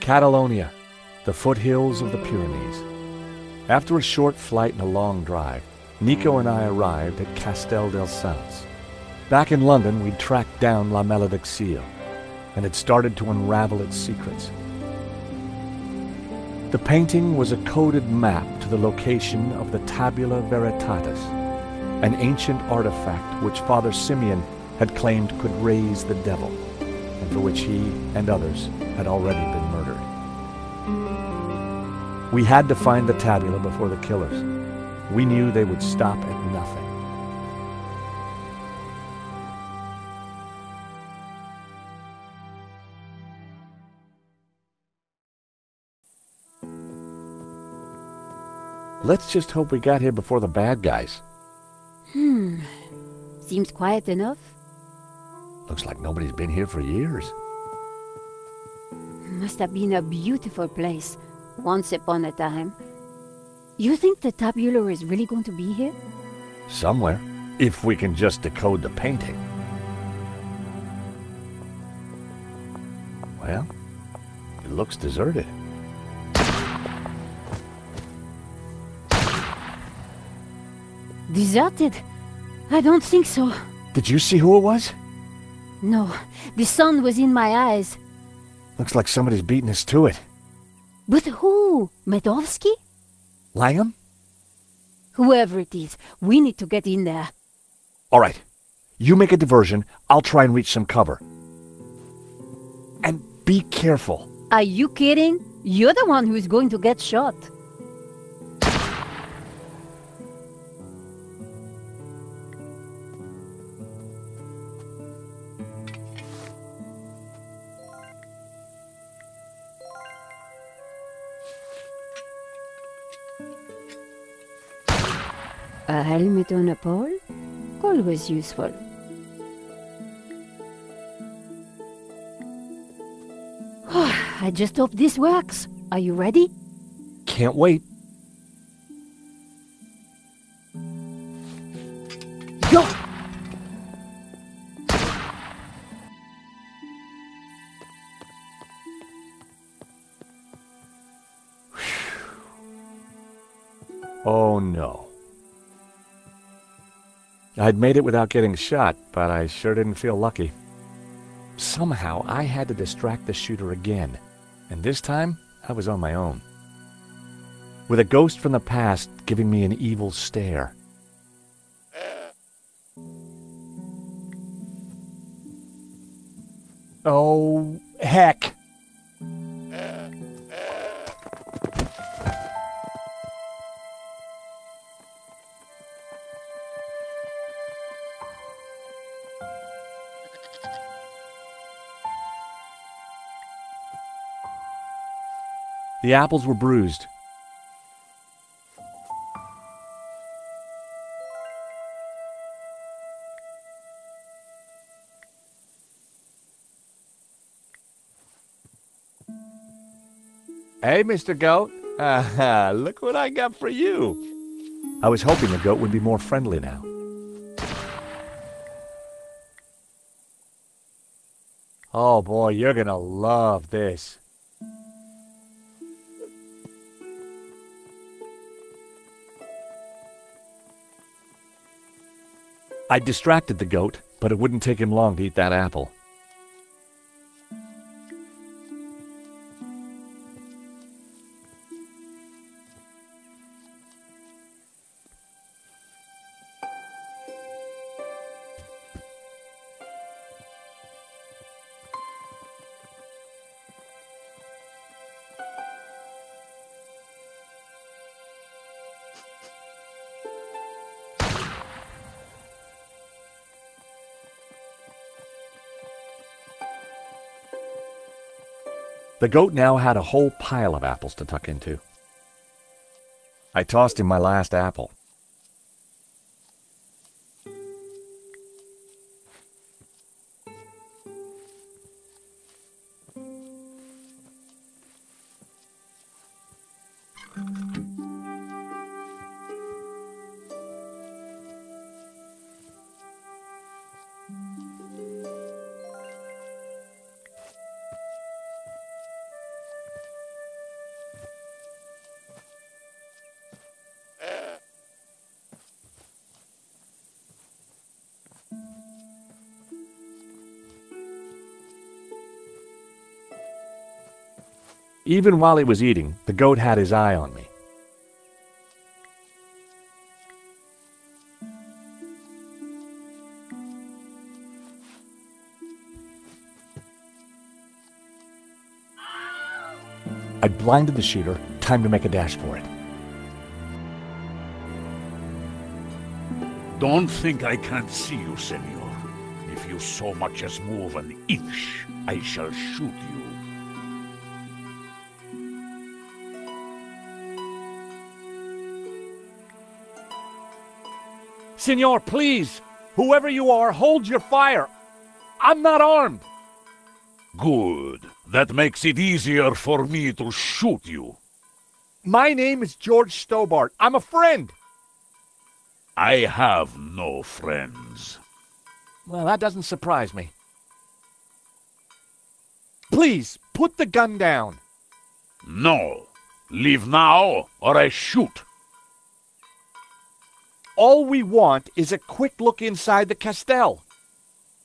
Catalonia, the foothills of the Pyrenees. After a short flight and a long drive, Nico and I arrived at Castel del Sans. Back in London, we'd tracked down La Malédiction, and had started to unravel its secrets. The painting was a coded map to the location of the Tabula Veritatis, an ancient artifact which Father Simeon had claimed could raise the devil, and for which he and others had already been murdered. We had to find the tabula before the killers. We knew they would stop at nothing. Let's just hope we got here before the bad guys. Seems quiet enough. Looks like nobody's been here for years. Must have been a beautiful place, once upon a time. You think the tabula is really going to be here? Somewhere, if we can just decode the painting. Well, it looks deserted. Deserted? I don't think so. Did you see who it was? No, the sun was in my eyes. Looks like somebody's beating us to it. But who? Medovsky? Langham? Whoever it is, we need to get in there. All right. You make a diversion. I'll try and reach some cover. And be careful. Are you kidding? You're the one who's going to get shot. A helmet on a pole? Always useful. I just hope this works. Are you ready? Can't wait. Go! Oh no. I'd made it without getting shot, but I sure didn't feel lucky. Somehow, I had to distract the shooter again, and this time, I was on my own. With a ghost from the past giving me an evil stare. Oh, heck! The apples were bruised. Hey, Mr. Goat. Look what I got for you. I was hoping the goat would be more friendly now. Oh boy, you're gonna love this. I distracted the goat, but it wouldn't take him long to eat that apple. The goat now had a whole pile of apples to tuck into. I tossed him my last apple. Even while he was eating, the goat had his eye on me. I blinded the shooter. Time to make a dash for it. Don't think I can't see you, senor. If you so much as move an inch, I shall shoot you. Senor, please! Whoever you are, hold your fire! I'm not armed! Good. That makes it easier for me to shoot you. My name is George Stobbart. I'm a friend! I have no friends. Well, that doesn't surprise me. Please, put the gun down. No. Leave now, or I shoot. All we want is a quick look inside the castell.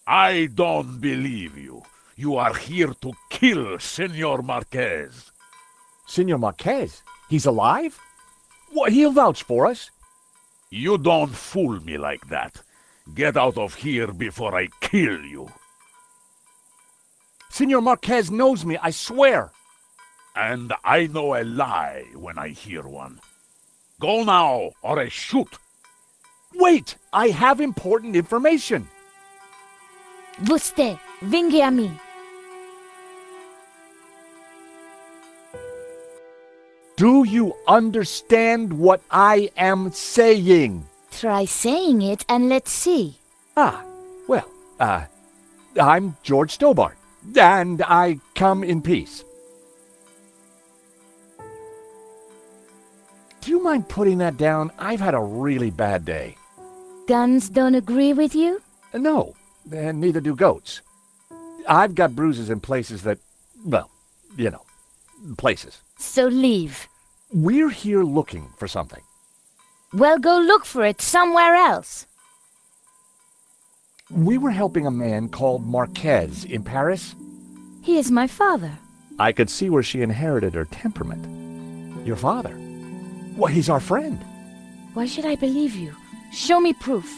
I don't believe you. You are here to kill Senor Marquez. Senor Marquez? He's alive? Well, he'll vouch for us. You don't fool me like that. Get out of here before I kill you. Senor Marquez knows me, I swear. And I know a lie when I hear one. Go now, or I shoot. Wait! I have important information. Você, vingue a mim. Do you understand what I am saying? Try saying it and let's see. Well, I'm George Stobbart, and I come in peace. Do you mind putting that down? I've had a really bad day. Guns don't agree with you? No, and neither do goats. I've got bruises in places that, well, you know, places. So leave. We're here looking for something. Well, go look for it somewhere else. We were helping a man called Marquez in Paris. He is my father. I could see where she inherited her temperament. Your father? Well, he's our friend. Why should I believe you? Show me proof.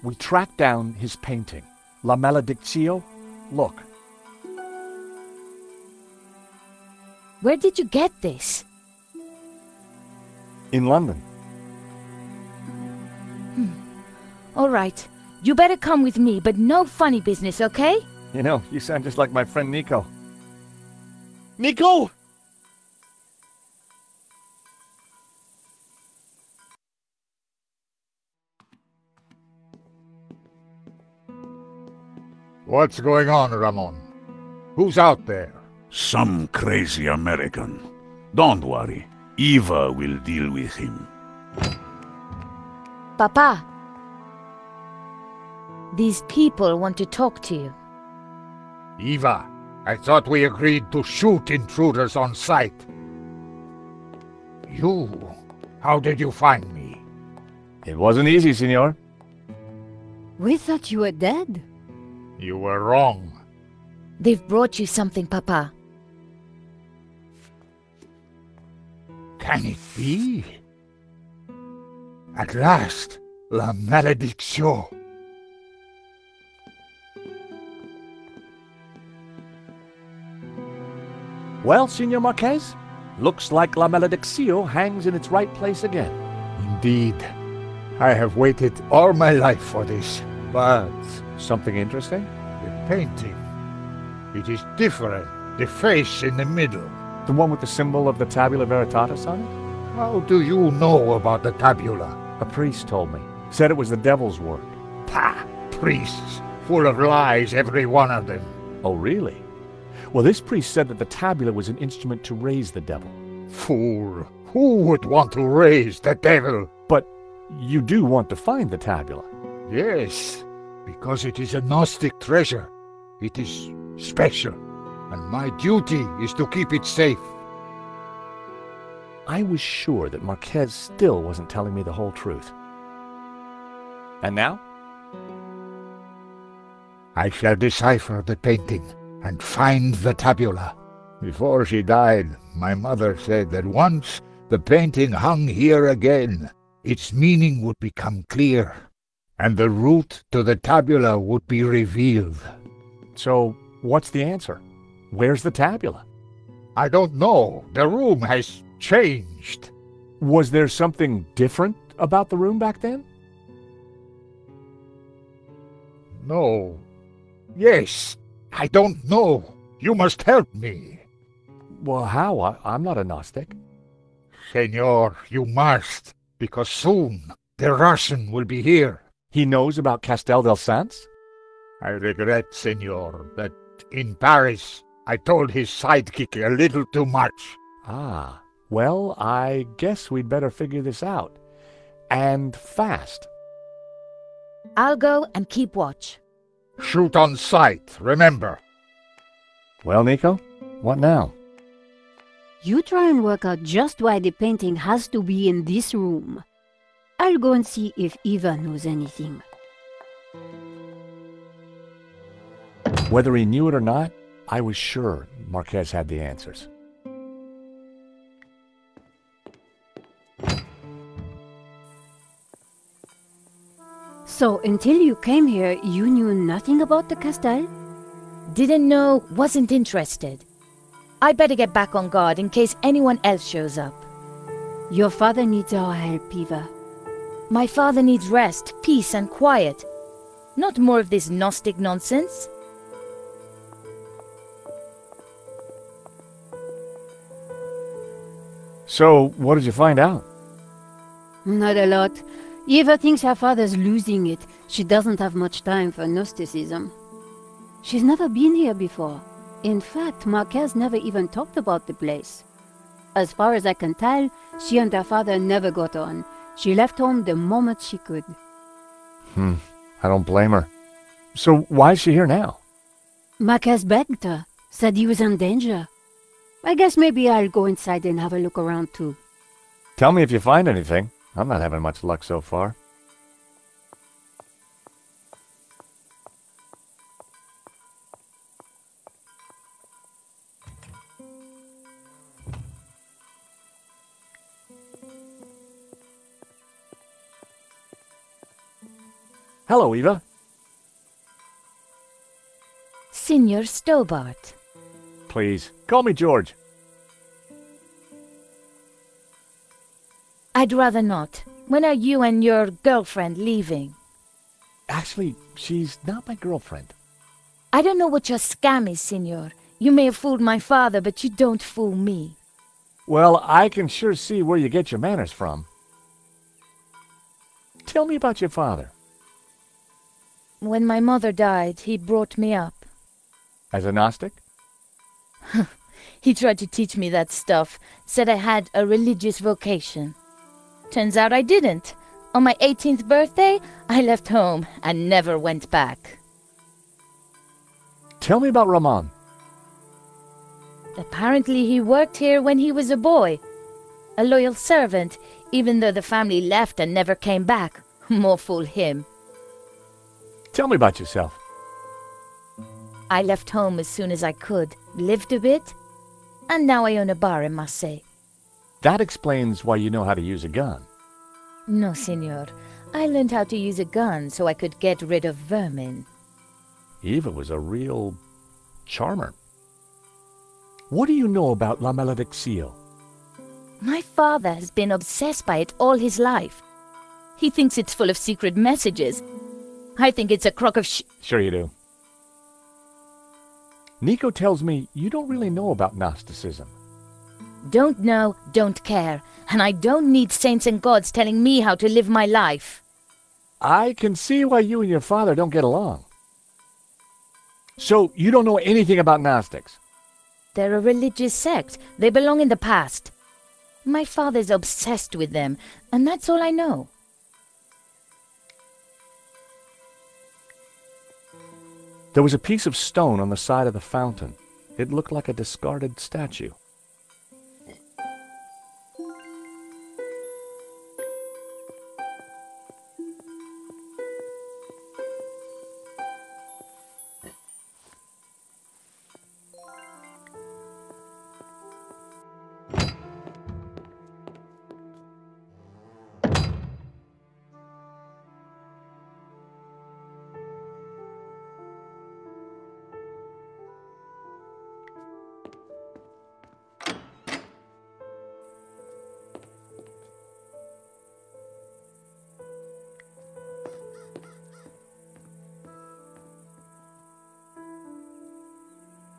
We tracked down his painting, La Maledictio. Look. Where did you get this? In London. All right. You better come with me, but no funny business, okay? You know, you sound just like my friend Nico. Nico! What's going on, Ramon? Who's out there? Some crazy American. Don't worry. Eva will deal with him. Papa. These people want to talk to you. Eva, I thought we agreed to shoot intruders on sight. You, how did you find me? It wasn't easy, senor. We thought you were dead. You were wrong. They've brought you something, Papa. Can it be? At last, La Maledictio. Well, Senor Marquez, looks like La Maledictio hangs in its right place again. Indeed. I have waited all my life for this. But something interesting? The painting. It is different. The face in the middle. The one with the symbol of the tabula veritatis on it? How do you know about the tabula? A priest told me. Said it was the devil's work. Pah! Priests. Full of lies, every one of them. Oh, really? Well, this priest said that the tabula was an instrument to raise the devil. Fool. Who would want to raise the devil? But you do want to find the tabula. Yes, because it is a Gnostic treasure. It is special, and my duty is to keep it safe. I was sure that Marquez still wasn't telling me the whole truth. And now? I shall decipher the painting. and find the tabula. Before she died, my mother said that once the painting hung here again, its meaning would become clear, and the route to the tabula would be revealed. So, what's the answer? Where's the tabula? I don't know. The room has changed. Was there something different about the room back then? No. Yes. I don't know. You must help me. Well, how? I'm not a Gnostic. Senor, you must, because soon the Russian will be here. He knows about Castel del Sans? I regret, senor, that in Paris I told his sidekick a little too much. Ah, well, I guess we'd better figure this out. And fast. I'll go and keep watch. Shoot on sight, remember. Well, Nico, what now? You try and work out just why the painting has to be in this room. I'll go and see if Eva knows anything. Whether he knew it or not, I was sure Marquez had the answers. So, until you came here, you knew nothing about the Castel? Didn't know, wasn't interested. I better get back on guard in case anyone else shows up. Your father needs our help, Eva. My father needs rest, peace, and quiet. Not more of this Gnostic nonsense. So, what did you find out? Not a lot. Eva thinks her father's losing it. She doesn't have much time for Gnosticism. She's never been here before. In fact, Marquez never even talked about the place. As far as I can tell, she and her father never got on. She left home the moment she could. I don't blame her. So, why is she here now? Marquez begged her, said he was in danger. I guess maybe I'll go inside and have a look around too. Tell me if you find anything. I'm not having much luck so far. Hello, Eva. Signor Stobbart. Please, call me George. I'd rather not. When are you and your girlfriend leaving? Actually, she's not my girlfriend. I don't know what your scam is, Signor. You may have fooled my father, but you don't fool me. Well, I can sure see where you get your manners from. Tell me about your father. When my mother died, he brought me up. As a Gnostic? He tried to teach me that stuff, said I had a religious vocation. Turns out I didn't. On my 18th birthday, I left home and never went back. Tell me about Ramon. Apparently he worked here when he was a boy. A loyal servant, even though the family left and never came back. More fool him. Tell me about yourself. I left home as soon as I could, lived a bit, and now I own a bar in Marseille. That explains why you know how to use a gun. No, Signor. I learned how to use a gun so I could get rid of vermin. Eva was a real charmer. What do you know about La Maledicción? My father has been obsessed by it all his life. He thinks it's full of secret messages. I think it's a crock of Sure you do. Nico tells me you don't really know about Gnosticism. Don't know, don't care, and I don't need saints and gods telling me how to live my life. I can see why you and your father don't get along. So, you don't know anything about Gnostics? They're a religious sect. They belong in the past. My father's obsessed with them, and that's all I know. There was a piece of stone on the side of the fountain. It looked like a discarded statue.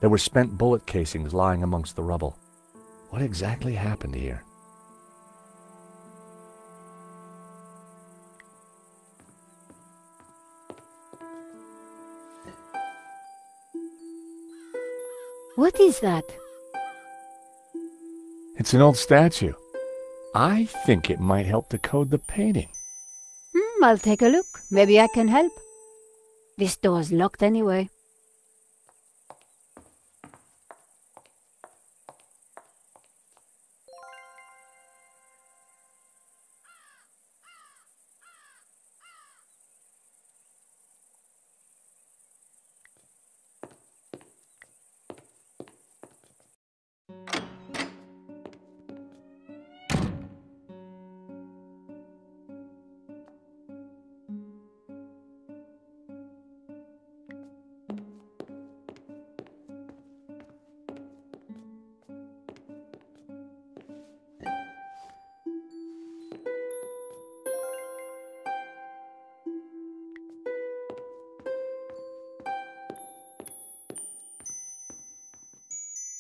There were spent bullet casings lying amongst the rubble. What exactly happened here? What is that? It's an old statue. I think it might help decode the painting. I'll take a look. Maybe I can help. This door's locked anyway.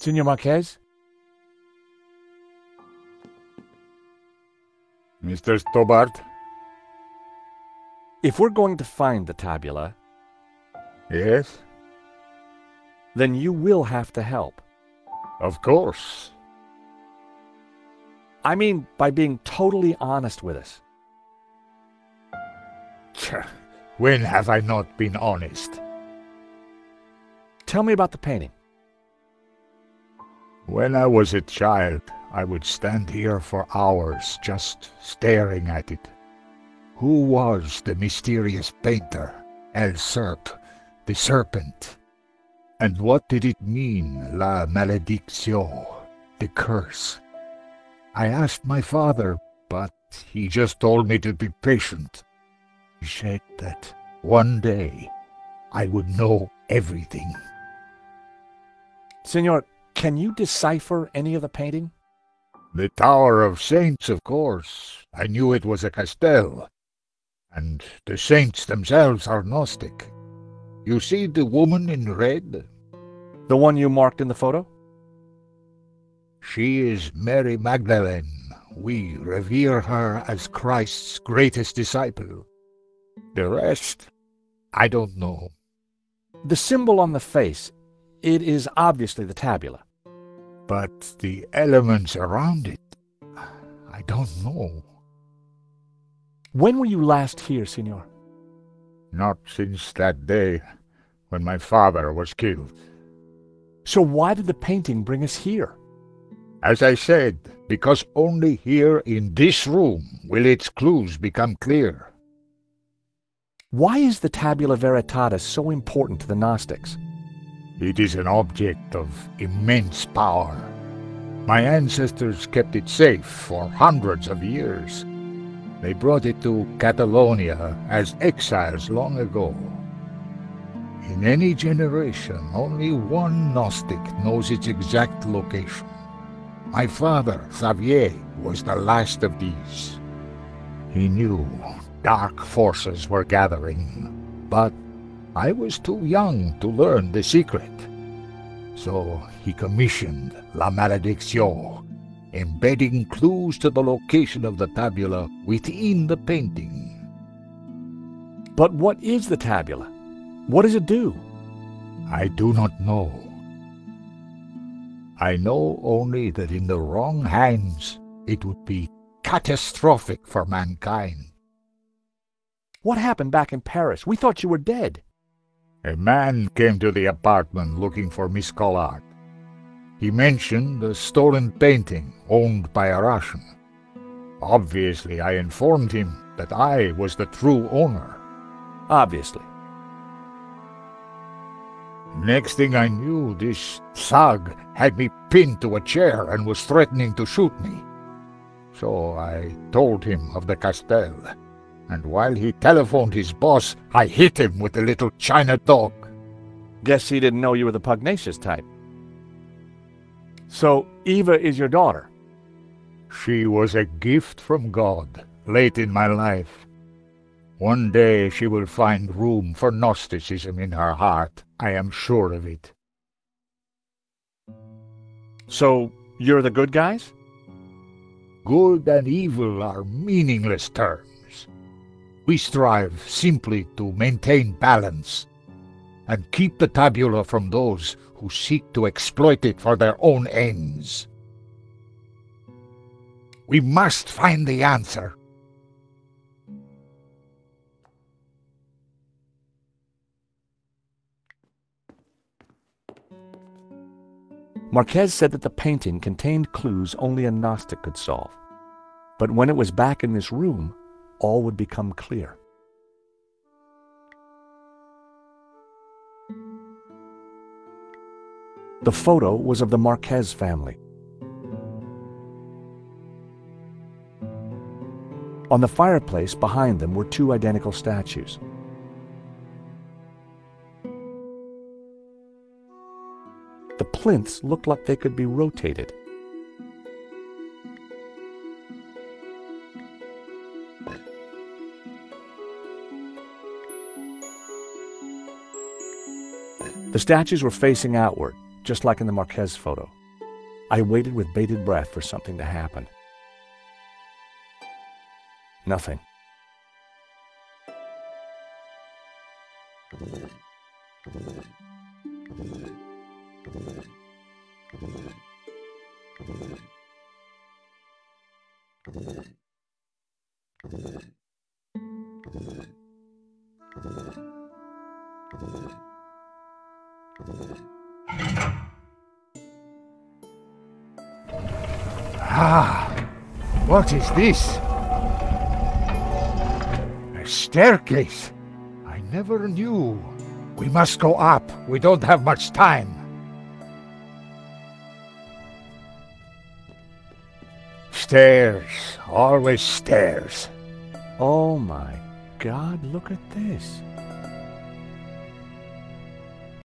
Signor Marquez? Mr. Stobbart? If we're going to find the tabula, Yes? then you will have to help. Of course. I mean, by being totally honest with us. Tch, when have I not been honest? Tell me about the painting. When I was a child, I would stand here for hours just staring at it. Who was the mysterious painter, the serpent? And what did it mean, la maledicción, the curse? I asked my father, but he just told me to be patient. He said that one day I would know everything. Senor, can you decipher any of the painting? The Tower of Saints, of course. I knew it was a castell. And the saints themselves are Gnostic. You see the woman in red? The one you marked in the photo? She is Mary Magdalene. We revere her as Christ's greatest disciple. The rest, I don't know. The symbol on the face, it is obviously the tabula. But the elements around it, I don't know. When were you last here, Senor? Not since that day when my father was killed. So why did the painting bring us here? As I said, because only here in this room will its clues become clear. Why is the tabula veritatis so important to the Gnostics? It is an object of immense power. My ancestors kept it safe for hundreds of years. They brought it to Catalonia as exiles long ago. In any generation, only one Gnostic knows its exact location. My father, Xavier, was the last of these. He knew dark forces were gathering, but I was too young to learn the secret. So he commissioned La Maledicción, embedding clues to the location of the tabula within the painting. But what is the tabula? What does it do? I do not know. I know only that in the wrong hands it would be catastrophic for mankind. What happened back in Paris? We thought you were dead. A man came to the apartment looking for Miss Collard. He mentioned a stolen painting owned by a Russian. Obviously, I informed him that I was the true owner. Obviously. Next thing I knew, this thug had me pinned to a chair and was threatening to shoot me. So I told him of the castell, and while he telephoned his boss, I hit him with the little China dog. Guess he didn't know you were the pugnacious type. So, Eva is your daughter? She was a gift from God, late in my life. One day she will find room for Gnosticism in her heart. I am sure of it. So, you're the good guys? Good and evil are meaningless terms. We strive simply to maintain balance and keep the tabula from those who seek to exploit it for their own ends. We must find the answer. Marquez said that the painting contained clues only a Gnostic could solve. But when it was back in this room, all would become clear. The photo was of the Marquez family. On the fireplace behind them were two identical statues. The plinths looked like they could be rotated. The statues were facing outward, just like in the Marquez photo. I waited with bated breath for something to happen. Nothing. What is this? A staircase. I never knew. We must go up. We don't have much time. Stairs. Always stairs. Oh my God, look at this.